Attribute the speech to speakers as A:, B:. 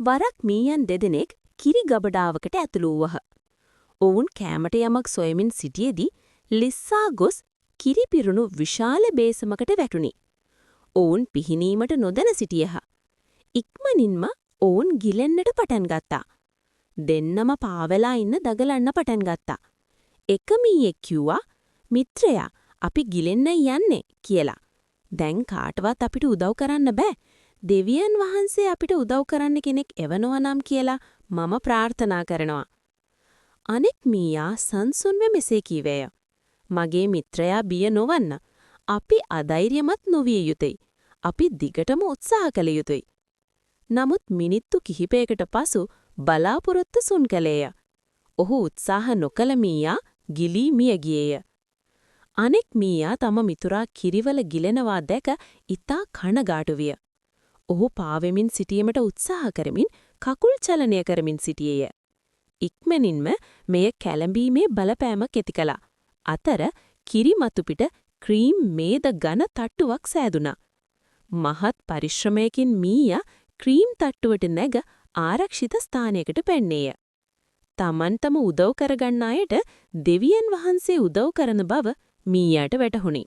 A: වරක් මීයන් දෙදෙනෙක් කිරි ගබඩාවකට ඇතුළු වූහ. ඔවුන් කෑමට යමක් සොයමින් සිටියේදී ලිස්සා ගොස් කිරි පිරුණු විශාල බේසමකට වැටුණි. ඔවුන් පිහිනීමට නොදැන සිටියහ. ඉක්මනින්ම ඔවුන් ගිලෙන්නට පටන් ගත්තා. දෙන්නම පාවෙලා ඉන්න දගලන්න පටන් ගත්තා. එක මීයෙක් කිව්වා, "මිත්‍රයා, අපි ගිලෙන්න යන්නේ" කියලා. "දැන් කාටවත් අපිට උදව් කරන්න බෑ. දෙවියන් වහන්සේ අපිට උදව් කරන්න කෙනෙක් එවනවා නම් කියලා මම ප්‍රාර්ථනා කරනවා." අනෙක් මීයා සංසුන්ව මෙසේ කීවේය. "මගේ මිත්‍රයා බිය නොවන්න. අපි අධෛර්යමත් නොවිය යුතුයි. අපි දිගටම උත්සාහ කළ යුතුයි." නමුත් මිනිත්තු කිහිපයකට පසු බලාපොරොත්තු සුන් කළේය. ඔහු උත්සාහ නොකළ මීයා ගිලී මිය ගියේය. අනෙක් මීයා තම මිතුරා කිරිවල ගිලෙනවා දැක ඉතා කනගාටු විය. ඔහු පාවෙමින් සිටීමට උත්සාහ කරමින් කකුල් චලනය කරමින් සිටියේය. ඉක්මනින්ම මෙය කැළඹීමේ බලපෑමක් ඇති කළා. අතර කිරි මතු පිට ක්‍රීම් මේද ඝන තට්ටුවක් සෑදුනා. මහත් පරිශ්‍රමයකින් මීයා ක්‍රීම් තට්ටුවට නැග ආරක්ෂිත ස්ථානයකට පැන්නේය. තමන්ටම උදව් කරගන්න අයට දෙවියන් වහන්සේ උදව් කරන බව මීයාට වැටහුණි.